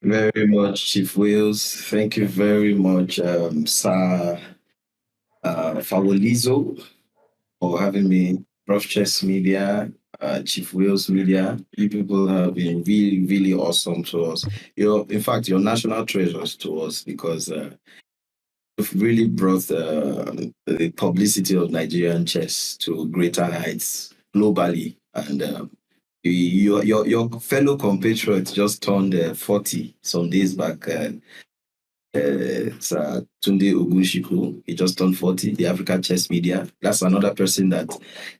very much, Chief Wales. Thank you very much, Sir Fawolizo, for having me. Prof Chess Media, Chief Wales Media. You people have been really, really awesome to us. In fact, you're national treasures to us because you've really brought the publicity of Nigerian chess to greater heights globally. And your fellow compatriot just turned 40 some days back. Sir Tunde Ogunshiku, he just turned 40, the Africa Chess Media. That's another person that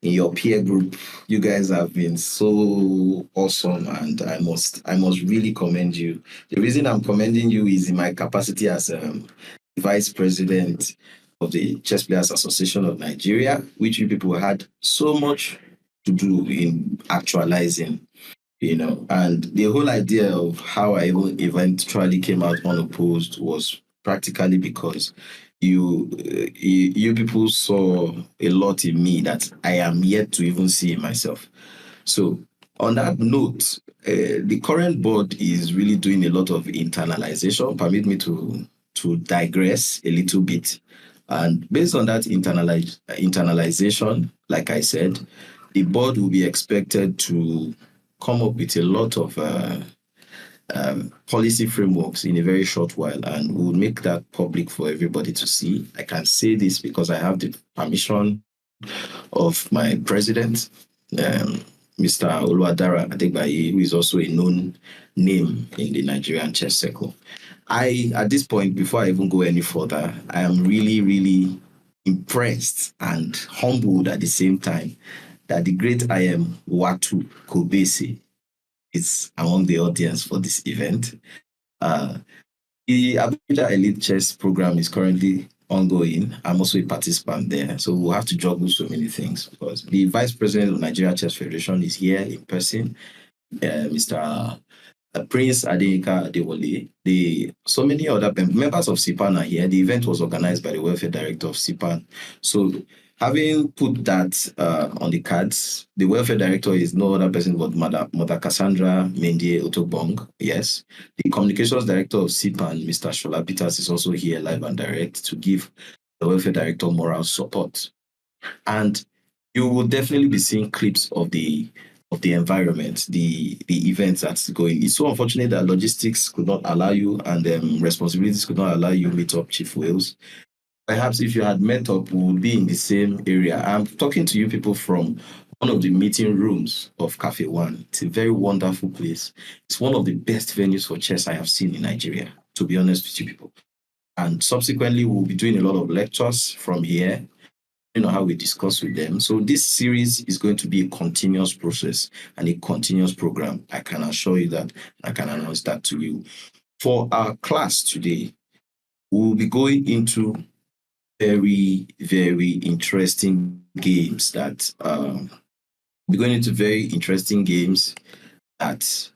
in your peer group, you guys have been so awesome, and I must really commend you. The reason I'm commending you is in my capacity as vice president of the Chess Players Association of Nigeria, which you people had so much to do in actualizing, and the whole idea of how I eventually came out unopposed was practically because you people saw a lot in me that I am yet to even see in myself. So on that note, the current board is really doing a lot of internalization. Permit me to digress a little bit. And based on that internalization, like I said, the board will be expected to come up with a lot of policy frameworks in a very short while, and we'll make that public for everybody to see. I can say this because I have the permission of my president, Mr. Oluwadara Adegbayi, who is also a known name in the Nigerian chess circle. At this point, before I even go any further, I am really, really impressed and humbled at the same time that the great I am Watu Kobese is among the audience for this event. Uh, the Abuja Elite Chess program is currently ongoing. I'm also a participant there, so we'll have to juggle so many things because the vice president of Nigeria Chess Federation is here in person, Mr. Prince Adeyinka Adewale. So many other members of SIPAN are here. The event was organized by the welfare director of SIPAN. So having put that on the cards, the welfare director is no other person but Mother Cassandra Mendie Otobong. Yes. The communications director of SIPAN, Mr. Shola Peters, is also here live and direct to give the welfare director moral support. And you will definitely be seeing clips of the environment, the events that's going. It's so unfortunate that logistics could not allow you and responsibilities could not allow you meet up, Chief Wales. Perhaps if you had met up, we would be in the same area. I'm talking to you people from one of the meeting rooms of Cafe One. It's a very wonderful place. It's one of the best venues for chess I have seen in Nigeria, to be honest with you people. And subsequently, we'll be doing a lot of lectures from here, how we discuss with them. So this series is going to be a continuous process and a continuous program. I can assure you that. I can announce that to you. For our class today, we'll be going into very, very interesting games that we're going into very interesting games that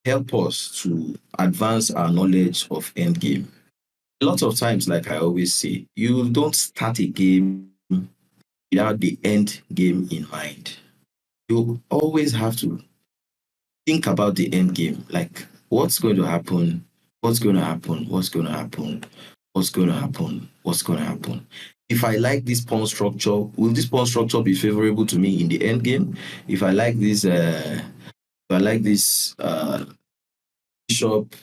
help us to advance our knowledge of endgame. A lot of times, like I always say, you don't start a game without the end game in mind. You always have to think about the end game, like what's going to happen, what's going to happen, what's going to happen, what's going to happen, what's going to happen. If I like this pawn structure, will this pawn structure be favorable to me in the end game? If I like this, bishop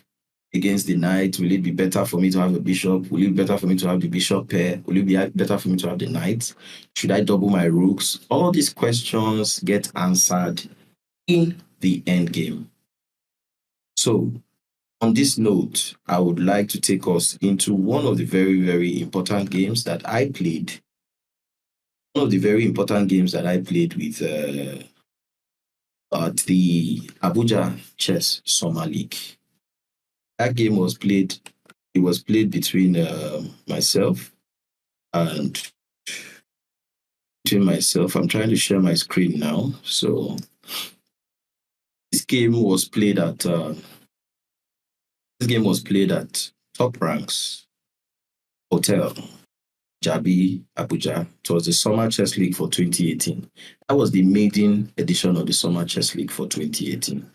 against the knight, will it be better for me to have a bishop? Will it be better for me to have the bishop pair? Will it be better for me to have the knight? Should I double my rooks? All these questions get answered in the end game. So on this note, I would like to take us into one of the very, very important games that I played. One of the very important games that I played with at the Abuja Chess Summer League. That game was played. It was played between myself and I'm trying to share my screen now. So this game was played at Top Ranks Hotel, Jabi, Abuja. It was the Summer Chess League for 2018. That was the maiden edition of the Summer Chess League for 2018.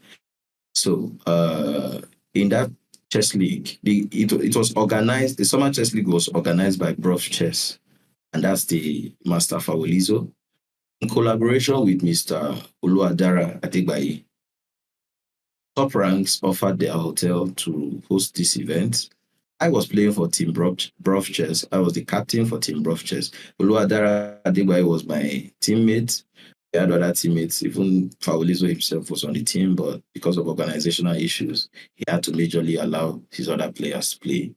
So in that chess league, it was organized. The summer chess league was organized by Bruv Chess, and that's the Master Fawolizo, in collaboration with Mr. Oluwadara Adegbayi. Top Ranks offered their hotel to host this event. I was playing for Team Bruv Chess. I was the captain for Team Bruv Chess. Oluwadara Adegbayi was my teammate. We had other teammates. Even Fawolizo himself was on the team, but because of organizational issues, he had to majorly allow his other players to play.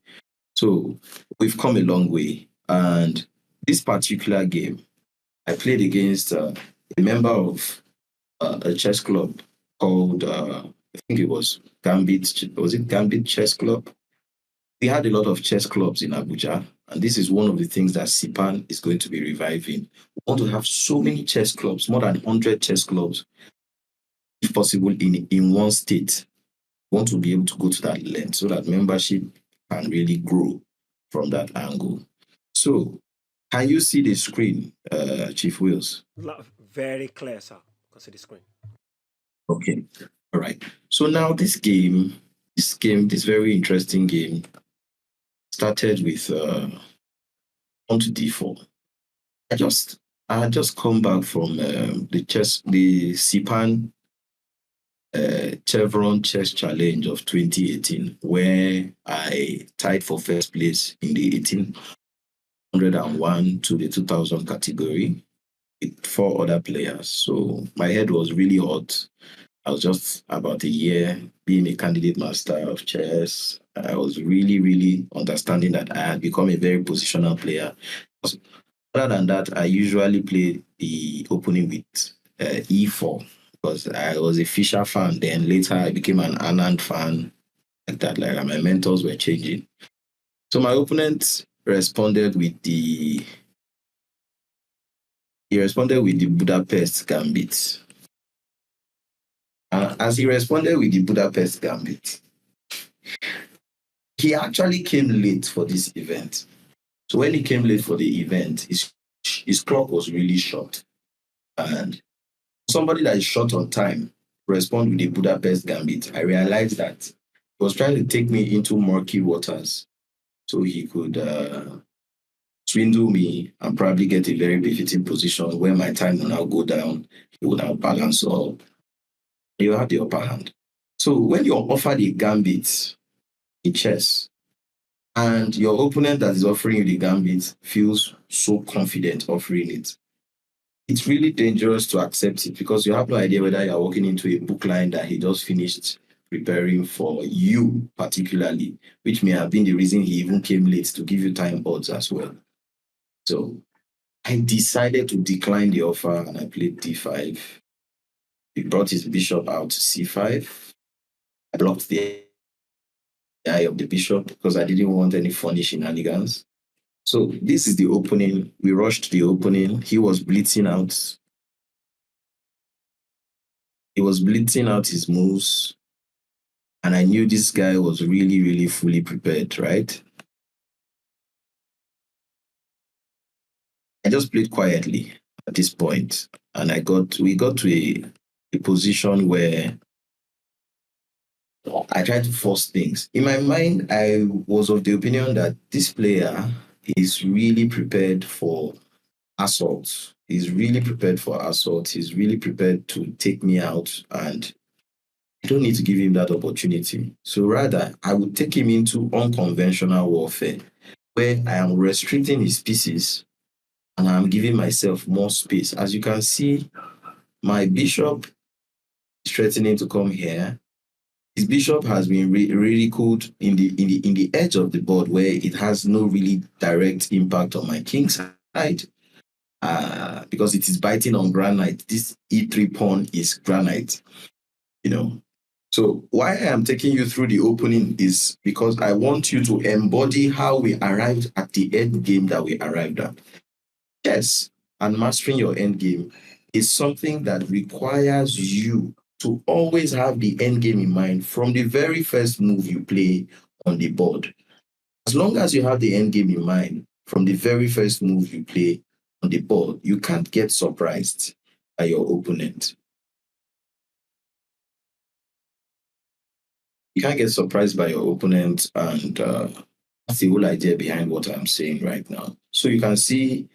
So we've come a long way. And this particular game, I played against a member of a chess club called, I think it was Gambit. Was it Gambit Chess Club? We had a lot of chess clubs in Abuja, and this is one of the things that SIPAN is going to be reviving. We want to have so many chess clubs, more than 100 chess clubs, if possible, in one state. We want to be able to go to that length so that membership can really grow from that angle. So, can you see the screen, Chief Wills? Very clear, sir. I can see the screen. Okay. All right. So now this very interesting game, started with on to d4. I had just come back from the SIPAN Chevron Chess Challenge of 2018, where I tied for first place in the 1801 to the 2000 category with 4 other players. So my head was really hot. I was just about a year being a candidate master of chess. I was really, really understanding that I had become a very positional player. Other than that, I usually play the opening with e4 because I was a Fischer fan. Then later I became an Anand fan, like that. Like my mentors were changing. So my opponent responded with the Budapest Gambit. As he responded with the Budapest Gambit, he actually came late for this event. So when he came late for the event, his clock was really short. And somebody that is short on time respond with the Budapest Gambit, I realized that he was trying to take me into murky waters so he could swindle me and probably get a very befitting position where my time will now go down. He would now balance up. You have the upper hand. So when you're offered a gambit in chess, and your opponent that is offering you the gambit feels so confident offering it, it's really dangerous to accept it because you have no idea whether you're walking into a book line that he just finished preparing for you particularly, which may have been the reason he even came late to give you time odds as well. So I decided to decline the offer and I played d5. He brought his bishop out to c5. I blocked the eye of the bishop because I didn't want any funny shenanigans. So this is the opening. We rushed the opening. He was blitzing out. He was blitzing out his moves. And I knew this guy was really, really fully prepared, right? I just played quietly at this point, and we got to a position where I tried to force things. In my mind, I was of the opinion that this player is really prepared for assault. He's really prepared for assault. He's really prepared to take me out, and I don't need to give him that opportunity. So rather, I would take him into unconventional warfare, where I am restricting his pieces and I'm giving myself more space. As you can see, my bishop is threatening to come here. His bishop has been ridiculed in the edge of the board where it has no really direct impact on my king side because it is biting on granite. This e3 pawn is granite, you know. So why I am taking you through the opening is because I want you to embody how we arrived at the end game that we arrived at. Yes, and mastering your end game is something that requires you to always have the end game in mind from the very first move you play on the board. As long as you have the end game in mind from the very first move you play on the board, you can't get surprised by your opponent. You can't get surprised by your opponent, and that's the whole idea behind what I'm saying right now. So you can see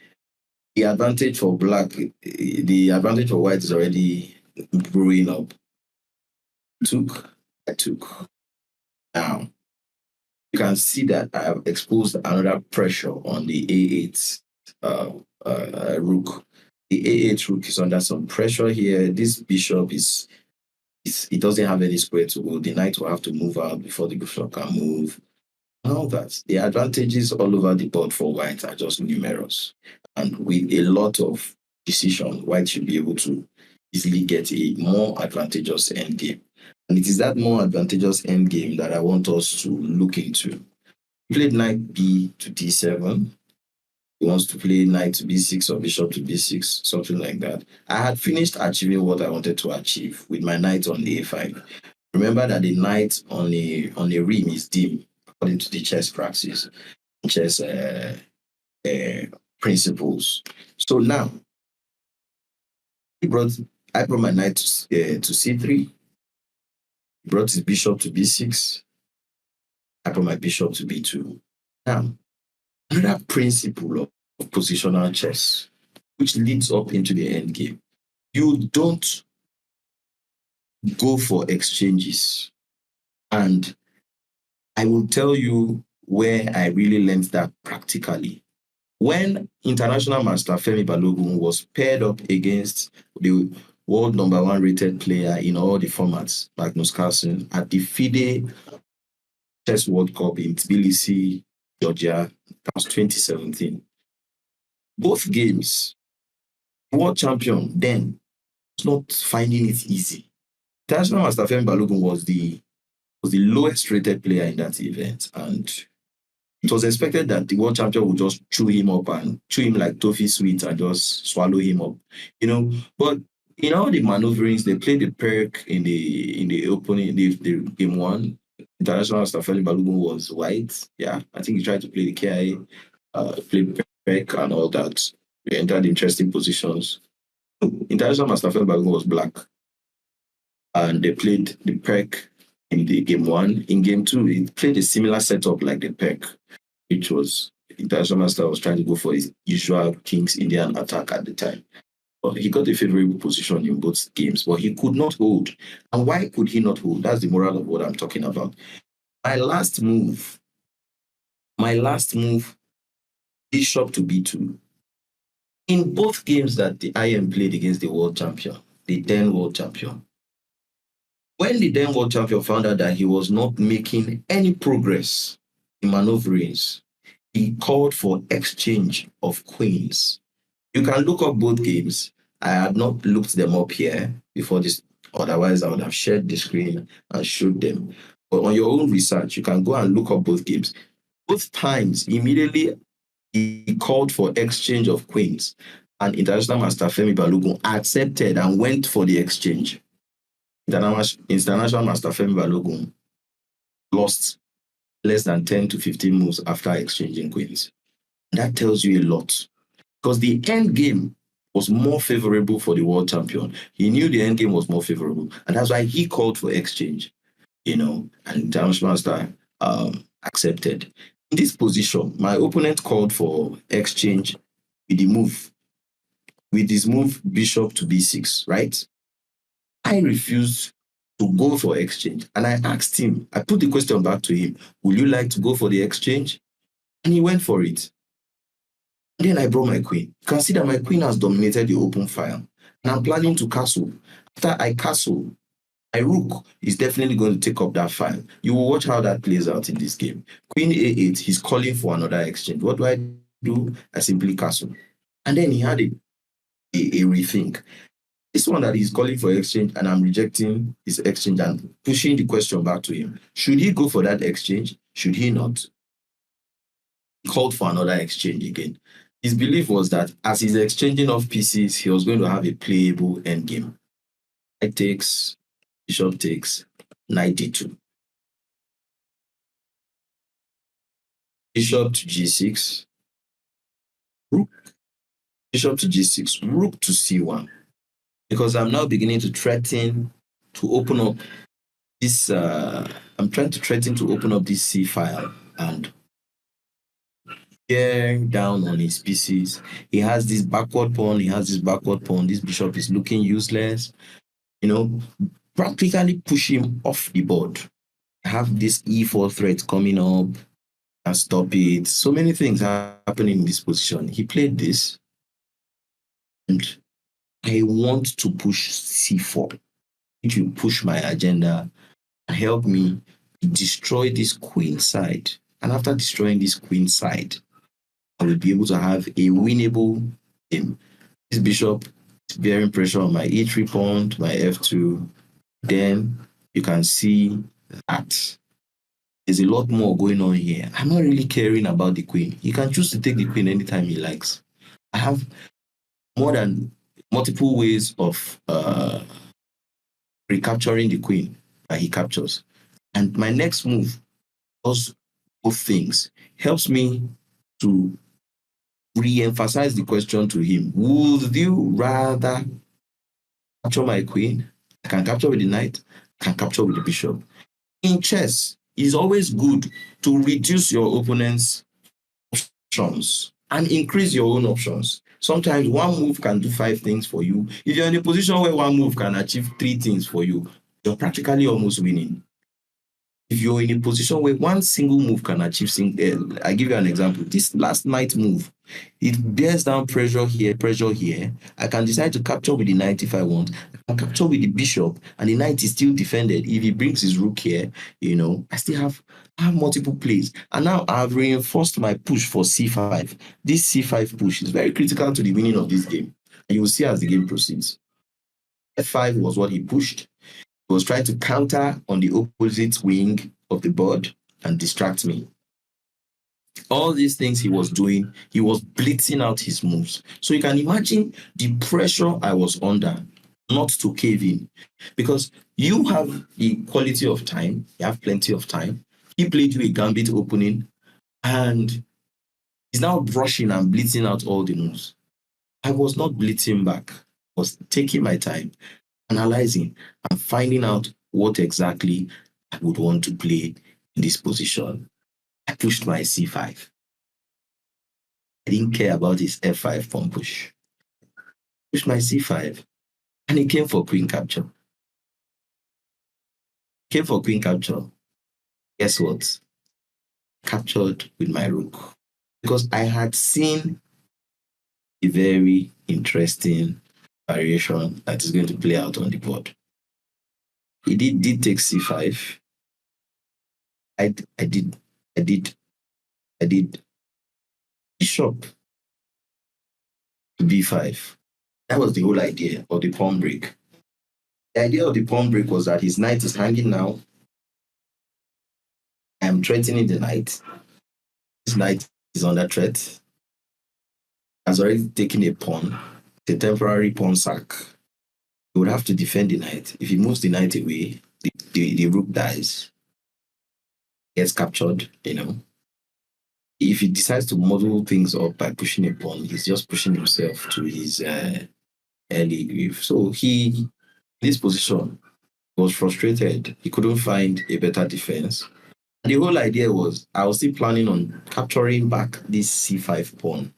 the advantage for black, the advantage for white is already brewing up. I took. Now you can see that I have exposed another pressure on the A8 rook. The A8 rook is under some pressure here. This bishop it doesn't have any square to go. The knight will have to move out before the bishop can move. And all that. The advantages all over the board for white are just numerous. And with a lot of decision, white should be able to easily get a more advantageous endgame. And it is that more advantageous endgame that I want us to look into. He played knight b to d7. He wants to play knight to b6 or bishop to b6, something like that. I had finished achieving what I wanted to achieve with my knight on a5. Remember that the knight on a rim is dim, according to the chess praxis, chess principles. So now, I brought my knight to c3, brought his bishop to b6, I brought my bishop to b2. Now, another principle of positional chess, which leads up into the end game. You don't go for exchanges. And I will tell you where I really learned that practically. When International Master Femi Balogun was paired up against the world number 1 rated player in all the formats, Magnus Carlsen, at the FIDE Chess World Cup in Tbilisi, Georgia, that was 2017. Both games, the world champion then was not finding it easy. International Master Femi Balogun was the lowest rated player in that event, and it was expected that the world champion would just chew him up and chew him like toffee sweet and just swallow him up, But in all the maneuverings, they played the perk in the opening, the game one. International Master Femi Balogun was white. Yeah, I think he tried to play the KI, played perk and all that. They entered interesting positions. International Master Femi Balogun was black, and they played the perk in the game one. In game two, it played a similar setup like the perk, which was International Master was trying to go for his usual King's Indian attack at the time. But he got a favorable position in both games, but he could not hold. And why could he not hold? That's the moral of what I'm talking about. My last move, bishop to b2. In both games that the IM played against the world champion, the then world champion, when the then world champion found out that he was not making any progress in maneuverings, he called for exchange of queens. You can look up both games. I had not looked them up here before this. Otherwise, I would have shared the screen and showed them. But on your own research, you can go and look up both games. Both times, immediately, he called for exchange of queens. And International Master Femi Balogun accepted and went for the exchange. International Master Femi Balogun lost less than 10 to 15 moves after exchanging queens. That tells you a lot, because the end game was more favorable for the world champion. He knew the end game was more favorable, and that's why he called for exchange, and International Master accepted. In this position, my opponent called for exchange with his move bishop to b6, right? I refused to go for exchange, and I asked him, I put the question back to him, will you like to go for the exchange? And he went for it. Then I brought my queen. You can see that my queen has dominated the open file, and I'm planning to castle. After I castle, my rook is definitely going to take up that file. You will watch how that plays out in this game. Queen a8, he's calling for another exchange. What do? I simply castle. And then he had a rethink. This one that he's calling for exchange, and I'm rejecting his exchange and pushing the question back to him. Should he go for that exchange? Should he not? He called for another exchange again. His belief was that as he's exchanging off pieces, he was going to have a playable endgame. Knight takes, bishop takes, knight d2. Bishop to g6. Rook. Bishop to g6. Rook to c1. Because I'm now beginning to threaten to open up this I'm trying to threaten to open up this C file and bear down on his pieces. He has this backward pawn. This bishop is looking useless. Practically push him off the board. Have this E4 threat coming up and stop it. So many things happening in this position. He played this, and I want to push C4. If you push my agenda, help me destroy this queen side. And after destroying this queen side, I will be able to have a winnable game. This bishop is bearing pressure on my E3 pawn, my F2. Then you can see that there's a lot more going on here. I'm not really caring about the queen. He can choose to take the queen anytime he likes. I have more than multiple ways of recapturing the queen that he captures. And my next move does both things. Helps me to re-emphasize the question to him. Would you rather capture my queen? I can capture with the knight. I can capture with the bishop. In chess, it's always good to reduce your opponent's options and increase your own options. Sometimes one move can do 5 things for you. If you're in a position where one move can achieve 3 things for you, you're practically almost winning. If you're in a position where one single move can achieve, I give you an example. This last knight move, it bears down pressure here. I can decide to capture with the knight if I want. I can capture with the bishop, and the knight is still defended. If he brings his rook here, I still have multiple plays. And now I've reinforced my push for c5. This c5 push is very critical to the winning of this game. And you will see as the game proceeds. f5 was what he pushed. He was trying to counter on the opposite wing of the board and distract me. All these things he was doing, he was blitzing out his moves. So you can imagine the pressure I was under not to cave in, because you have the quality of time, you have plenty of time. He played you a gambit opening, and he's now brushing and blitzing out all the moves. I was not blitzing back. I was taking my time, analyzing and finding out what exactly I would want to play in this position. I pushed my c5. I didn't care about his f5 pawn push. Pushed my c5, and he came for queen capture. Guess what? Captured with my rook. Because I had seen a very interesting variation that is going to play out on the board. He did take c5. I did bishop to b5. That was the whole idea of the pawn break. The idea of the pawn break was that his knight is hanging now. I am threatening the knight. This knight is under threat. Has already taken a pawn. It's a temporary pawn sack. He would have to defend the knight. If he moves the knight away, the rook dies. Gets captured, If he decides to model things up by pushing a pawn, he's just pushing himself to his early grave. So in this position, was frustrated. He couldn't find a better defense. And the whole idea was I was still planning on capturing back this c5 pawn.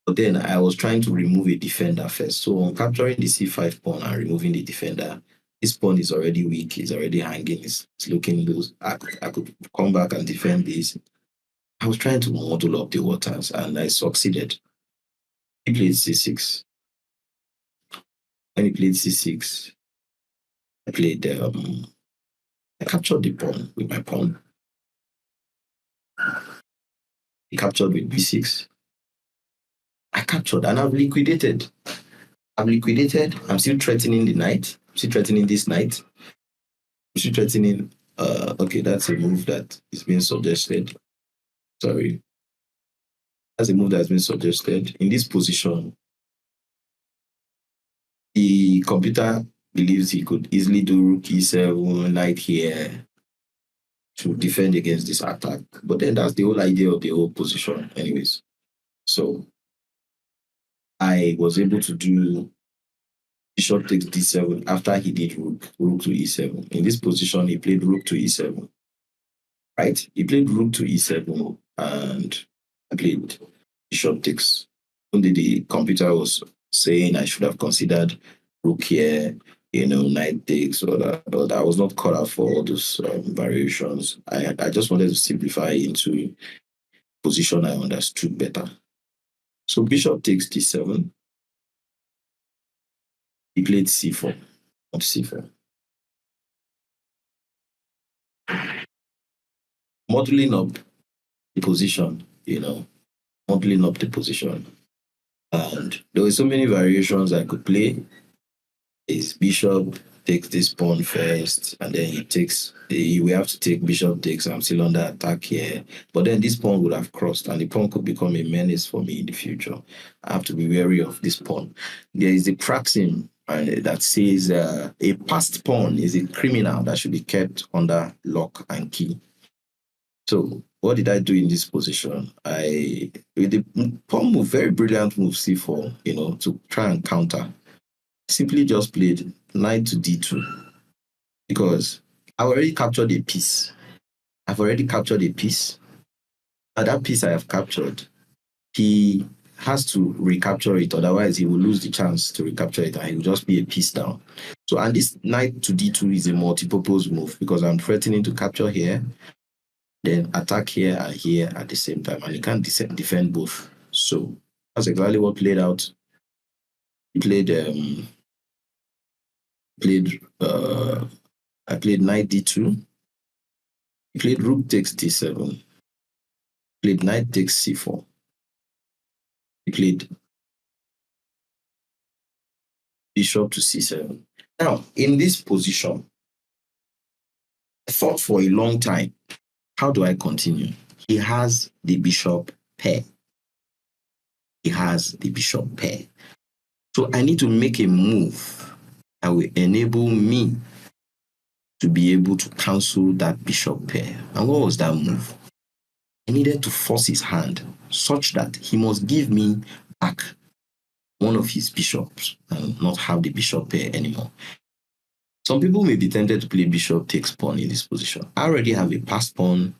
But then I was trying to remove a defender first. So on capturing the c5 pawn and removing the defender, this pawn is already weak. It's already hanging. It's looking loose. I could come back and defend this. I was trying to model up the waters, and I succeeded. He played c6. When he played c6, I captured the pawn with my pawn. He captured with b6. I captured, and I've liquidated. I'm still threatening the knight. I'm still threatening this knight. I'm still threatening. Okay, that's a move that is being suggested. Sorry. That's a move that's been suggested. In this position, the computer believes he could easily do rook e7, knight here, to defend against this attack. But then that's the whole idea of the whole position anyways. So I was able to do Bishop takes d7 after he did rook to e7. In this position, he played rook to e7. Right? He played rook to e7 and I played bishop takes. Only the computer was saying I should have considered rook here, knight takes, or that. But I was not caught up for all those variations. I just wanted to simplify into position I understood better. So bishop takes d7. He played c4, not c4. Modeling up the position, modeling up the position. And there were so many variations I could play. His bishop takes this pawn first, and then we have to take bishop takes. I'm still under attack here. But then this pawn would have crossed, and the pawn could become a menace for me in the future. I have to be wary of this pawn. There is the maxim that says a passed pawn is a criminal that should be kept under lock and key. So what did I do in this position? With the pawn move, very brilliant move, c4, to try and counter. Simply just played knight to d2 because I already captured a piece. I've already captured a piece. And that piece I have captured, he has to recapture it. Otherwise, he will lose the chance to recapture it and he will just be a piece down. So, and this knight to d2 is a multi-purpose move because I'm threatening to capture here, then attack here and here at the same time. And he can't defend both. So that's exactly what played out. He played I played knight d2. He played rook takes d7. Played knight takes c4. He played bishop to c7. Now, in this position, I thought for a long time, how do I continue? He has the bishop pair. He has the bishop pair. So I need to make a move that will enable me to be able to cancel that bishop pair. And what was that move? I needed to force his hand such that he must give me back one of his bishops and not have the bishop pair anymore. Some people may be tempted to play bishop takes pawn in this position. I already have a passed pawn.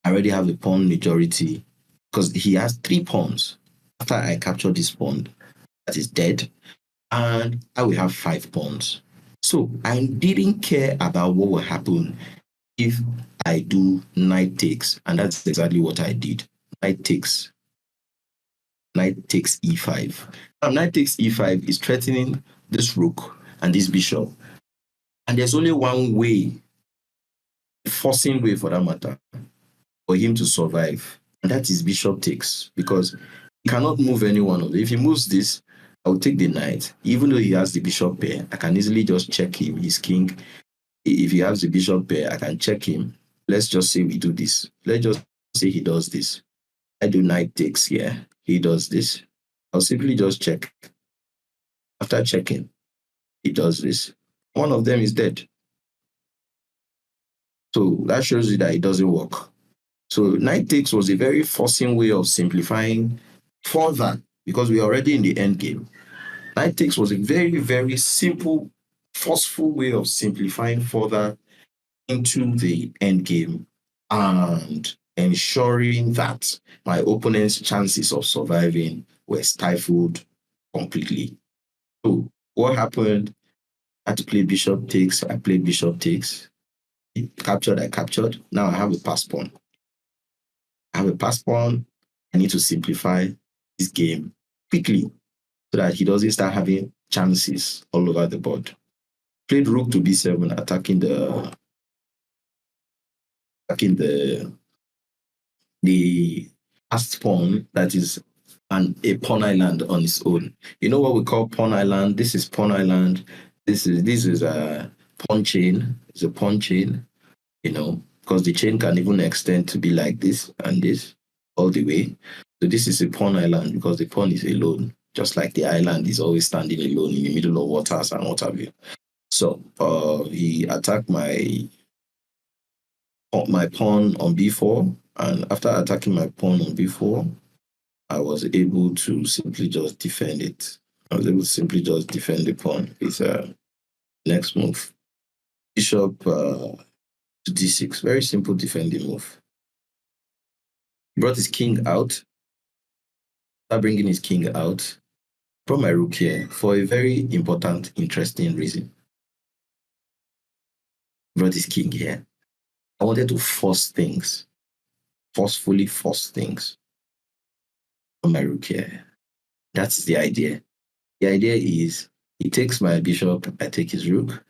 I already have a pawn majority because he has 3 pawns. After I capture this pawn, that is dead, and I will have 5 pawns. So I didn't care about what will happen if I do knight takes, and that's exactly what I did. Knight takes e5. Now, knight takes e5 is threatening this rook and this bishop. And there's only one way, forcing way for that matter, for him to survive. And that is bishop takes, because he cannot move any one of them. If he moves this, I'll take the knight. Even though he has the bishop pair, I can easily just check him. He's king. If he has the bishop pair, I can check him. Let's just say we do this. Let's just say he does this. I do knight takes here. He does this. I'll simply just check. After checking, he does this. One of them is dead. So that shows you that it doesn't work. So knight takes was a very forcing way of simplifying further because we are already in the end game. Knight takes was a very, very simple, forceful way of simplifying further into the end game and ensuring that my opponent's chances of surviving were stifled completely. So what happened? I had to play bishop takes. I played bishop takes. I captured. Now I have a pass pawn. I have a pass pawn. I need to simplify this game quickly so that he doesn't start having chances all over the board. Played rook to b7, attacking the passed pawn that is a pawn island on its own. You know what we call pawn island? This is pawn island. This is a pawn chain. It's a pawn chain, because the chain can even extend to be like this and this all the way. So this is a pawn island because the pawn is alone, just like the island is always standing alone in the middle of waters and what have you. So he attacked my pawn on b4, and after attacking my pawn on b4, I was able to simply just defend it. I was able to simply just defend the pawn with next move. Bishop to d6. Very simple defending move. Brought his king out. Start bringing his king out. Brought my rook here for a very important, interesting reason. Brought his king here. I wanted to forcefully force things on my rook here. That's the idea. The idea is he takes my bishop, I take his rook.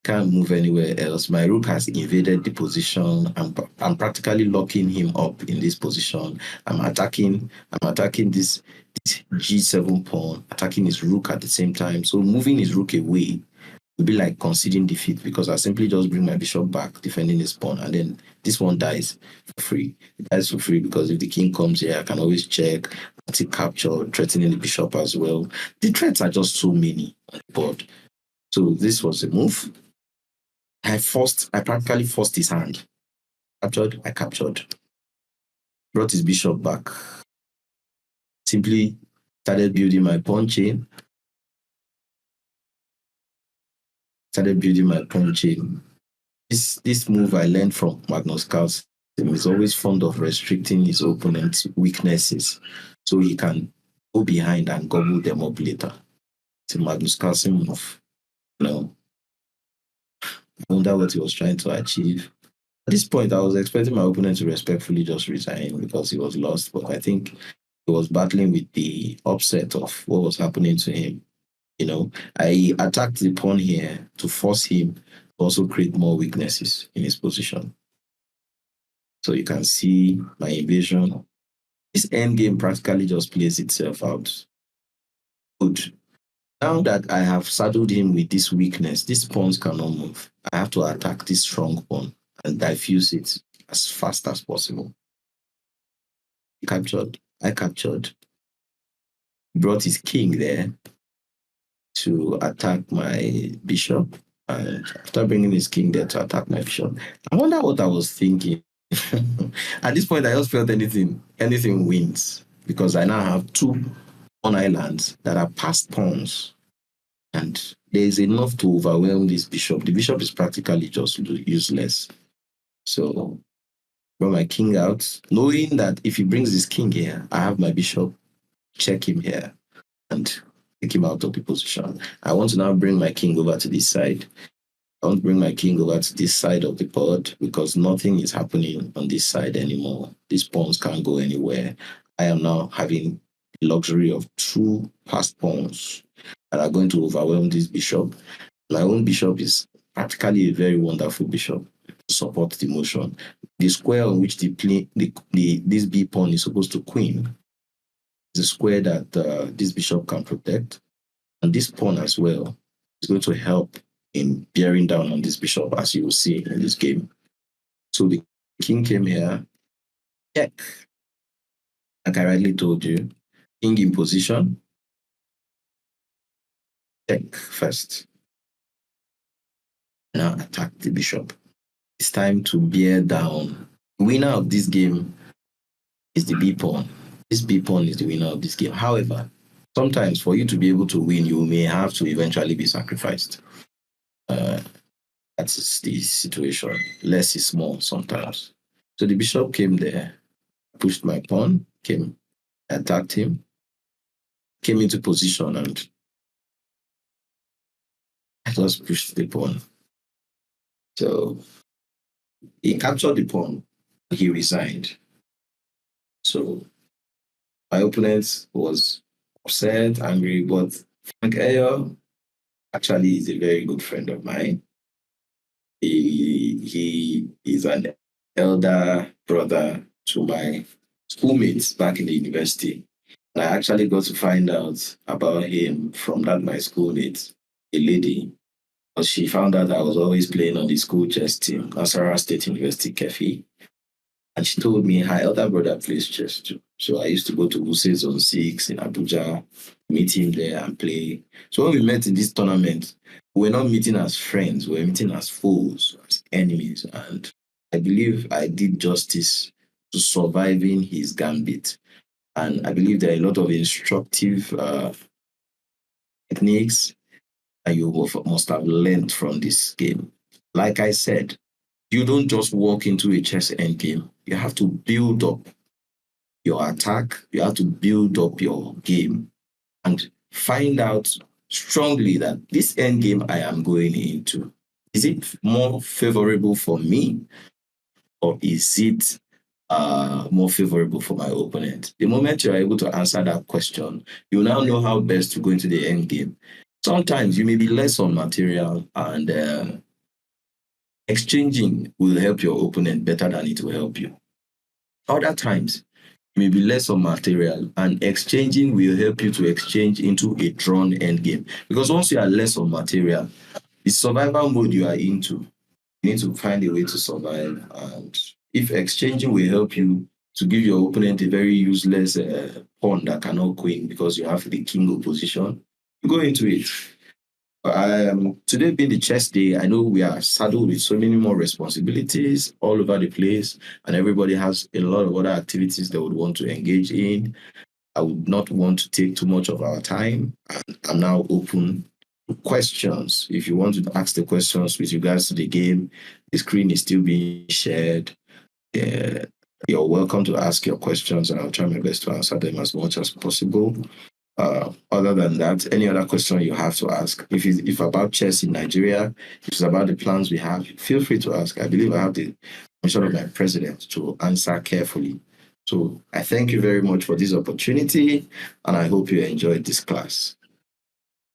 Can't move anywhere else. My rook has invaded the position. I'm practically locking him up in this position. I'm attacking this G7 pawn, attacking his rook at the same time. So moving his rook away would be like conceding defeat because I simply just bring my bishop back, defending his pawn, and then this one dies for free. It dies for free because if the king comes here, I can always check, capture, threatening the bishop as well. The threats are just so many on the board. So this was a move. I practically forced his hand. I captured. Brought his bishop back. Simply started building my pawn chain. This move I learned from Magnus Carlsen. He's always fond of restricting his opponent's weaknesses so he can go behind and gobble them up later. It's a Magnus Carlsen move. I wonder what he was trying to achieve. At this point, I was expecting my opponent to respectfully just resign because he was lost, but I think he was battling with the upset of what was happening to him. I attacked the pawn here to force him to also create more weaknesses in his position. So you can see my invasion. This endgame practically just plays itself out. Good. Now that I have saddled him with this weakness, these pawns cannot move. I have to attack this strong pawn and diffuse it as fast as possible. I captured. Brought his king there to attack my bishop. And after bringing his king there to attack my bishop, I wonder what I was thinking. At this point, I just felt anything wins because I now have two pawn islands that are passed pawns. And there is enough to overwhelm this bishop. The bishop is practically just useless. So, brought my king out, knowing that if he brings his king here, I have my bishop, check him here, and take him out of the position. I want to now bring my king over to this side. I want to bring my king over to this side of the board because nothing is happening on this side anymore. These pawns can't go anywhere. I am now having the luxury of two passed pawns that are going to overwhelm this bishop. My own bishop is practically a very wonderful bishop to support the motion. The square on which this B pawn is supposed to queen is a square that this bishop can protect. And this pawn as well is going to help in bearing down on this bishop, as you will see in this game. So the king came here, check. Like I rightly told you, king in position, check first. Now attack the bishop. It's time to bear down. The winner of this game is the B pawn. This B pawn is the winner of this game. However, sometimes for you to be able to win, you may have to eventually be sacrificed. That's the situation. Less is more sometimes. So the bishop came there, pushed my pawn, attacked him, came into position, and I just pushed the pawn. So he captured the pawn. He resigned. So my opponent was upset, angry, but Frank Ayo actually is a very good friend of mine. He is an elder brother to my schoolmates back in the university. And I actually got to find out about him from my schoolmate, a lady. But she found out I was always playing on the school chess team, Nasarawa State University, Kefi. And she told me her elder brother plays chess too. So I used to go to Use Zone 6 in Abuja, meet him there and play. So when we met in this tournament, we were not meeting as friends, we were meeting as foes, as enemies. And I believe I did justice to surviving his gambit. And I believe there are a lot of instructive techniques that you must have learned from this game. Like I said, you don't just walk into a chess end game. You have to build up your attack. You have to build up your game and find out strongly that this end game I am going into, is it more favorable for me, or is it more favorable for my opponent? The moment you're able to answer that question, you now know how best to go into the end game. Sometimes you may be less on material, and exchanging will help your opponent better than it will help you. Other times, you may be less on material, and exchanging will help you to exchange into a drawn end game. Because once you are less on material, the survival mode you are into, you need to find a way to survive. And if exchanging will help you to give your opponent a very useless pawn that cannot queen because you have the king opposition, you go into it. Today being the chess day, I know we are saddled with so many more responsibilities all over the place, and everybody has a lot of other activities they would want to engage in. I would not want to take too much of our time, and I'm now open to questions. If you want to ask the questions with regards to the game, the screen is still being shared. You're welcome to ask your questions, and I'll try my best to answer them as much as possible. Other than that, any other question you have to ask, if about chess in Nigeria, if it's about the plans we have, feel free to ask. I believe I have the permission of my president to answer carefully. So I thank you very much for this opportunity, and I hope you enjoyed this class.